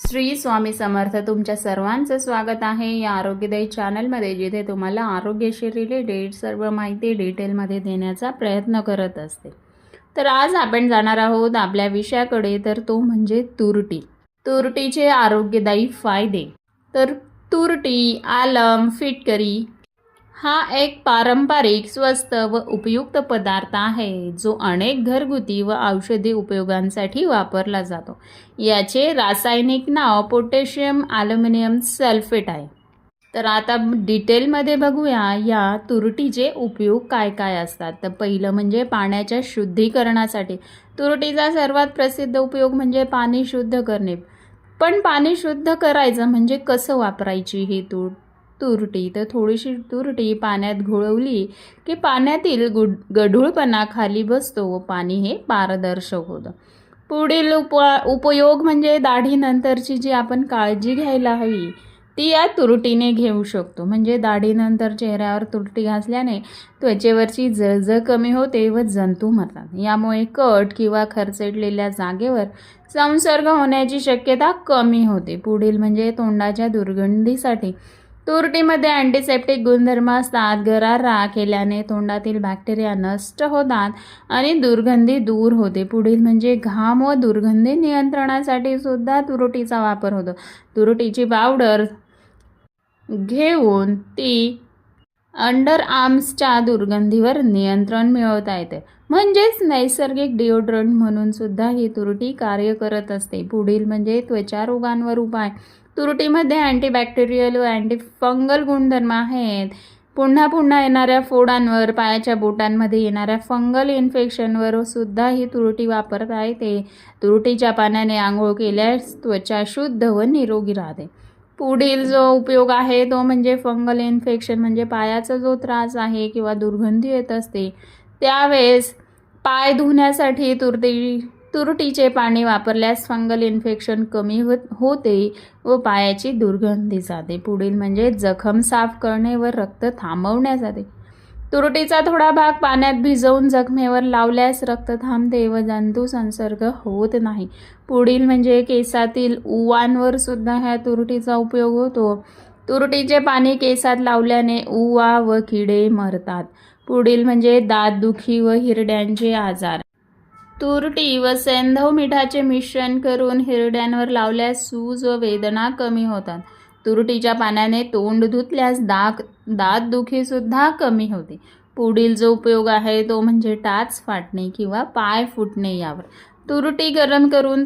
श्री स्वामी समर्थ. तुमच्या सर्वांचं स्वागत आहे या आरोग्यदायी चॅनलमध्ये, जिथे तुम्हाला आरोग्याशी रिलेटेड सर्व माहिती डिटेलमध्ये देण्याचा प्रयत्न करत असते. तर आज आपण जाणार आहोत आपल्या विषयाकडे, तर तो म्हणजे तुरटी. तुरटीचे आरोग्यदायी फायदे. तर तुरटी, आलम, फिटकरी हा एक पारंपरिक, स्वस्त व उपयुक्त पदार्थ आहे, जो अनेक घरगुती व औषधी उपयोगांसाठी वापरला जातो. याचे रासायनिक नाव पोटॅशियम ॲल्युमिनियम सल्फेट आहे. तर आता डिटेलमध्ये बघूया या तुरटीचे उपयोग काय काय असतात. तर पहिलं म्हणजे पाण्याच्या शुद्धीकरणासाठी. तुरटीचा सर्वात प्रसिद्ध उपयोग म्हणजे पाणी शुद्ध करणे. पण पाणी शुद्ध करायचं म्हणजे कसं वापरायची ही तुरटी. तर थोडीशी तुरटी पाण्यात घोळवली की पाण्यातील गढूळपणा खाली बसतो व पाणी हे पारदर्शक होतं. पुढील उपयोग म्हणजे दाढीनंतरची जी आपण काळजी घ्यायला हवी ती या तुरटीने घेऊ शकतो. म्हणजे दाढीनंतर चेहऱ्यावर तुरटी घासल्याने त्वचेवरची जळजळ कमी होते व जंतू मरतात. यामुळे कट किंवा खरचटलेल्या जागेवर संसर्ग होण्याची शक्यता कमी होते. पुढील म्हणजे तोंडाच्या दुर्गंधीसाठी. तुरटीमध्ये अँटीसेप्टिक गुणधर्म असतात. गरारा केल्याने तोंडातील बॅक्टेरिया नष्ट होतात आणि दुर्गंधी दूर होते. पुढील म्हणजे घाम व दुर्गंधी नियंत्रणासाठी सुद्धा तुरटीचा वापर होतो. तुरटीची पावडर घेऊन ती अंडर आर्म्सच्या दुर्गंधीवर नियंत्रण मिळवता येते. म्हणजेच नैसर्गिक डिओड्रंट म्हणून सुद्धा ही तुरटी कार्य करत असते. पुढील म्हणजे त्वचा रोगांवर उपाय. तुरटीमध्ये अँटीबॅक्टेरियल व अँटीफंगल गुणधर्म आहेत. पुन्हा पुन्हा येणाऱ्या फोडांवर, पायाच्या बोटांमध्ये येणाऱ्या फंगल इन्फेक्शनवर सुद्धा ही तुरटी वापरता येते. तुरटीच्या पाण्याने आंघोळ केल्यास त्वचा शुद्ध व निरोगी राहते. पुढील जो उपयोग आहे तो म्हणजे फंगल इन्फेक्शन, म्हणजे पायाचा जो त्रास आहे किंवा दुर्गंधी येत असते त्यावेळेस पाय धुण्यासाठी तुरटीचे पाणी वापरल्यास फंगल इन्फेक्शन कमी होते व पायाची दुर्गंधी जाते. पुढील म्हणजे जखम साफ करणे व रक्त थांबवण्यासाठी. तुरटीचा थोडा भाग पाण्यात भिजवून जखमेवर लावल्यास रक्त थांबते व जंतू संसर्ग होत नाही. पुढील म्हणजे केसातील उवांवर सुद्धा ह्या तुरटीचा उपयोग होतो. तुरटीचे पाणी केसात लावल्याने उवा व किडे मरतात. पुढील म्हणजे दातदुखी व हिरड्यांचे आजार. तुरटी व सैंधव मिठाचे मिश्रण करून हिरड्यांवर लावल्यास सूज व वेदना कमी होतात. तुरटीच्या पाण्याने तोंड धुतल्यास दातदुखी सुद्धा कमी होते. पुढील जो उपयोग आहे तो म्हणजे टाच फाटणे किंवा पाय फुटणे यावर. तुरटी गरम करून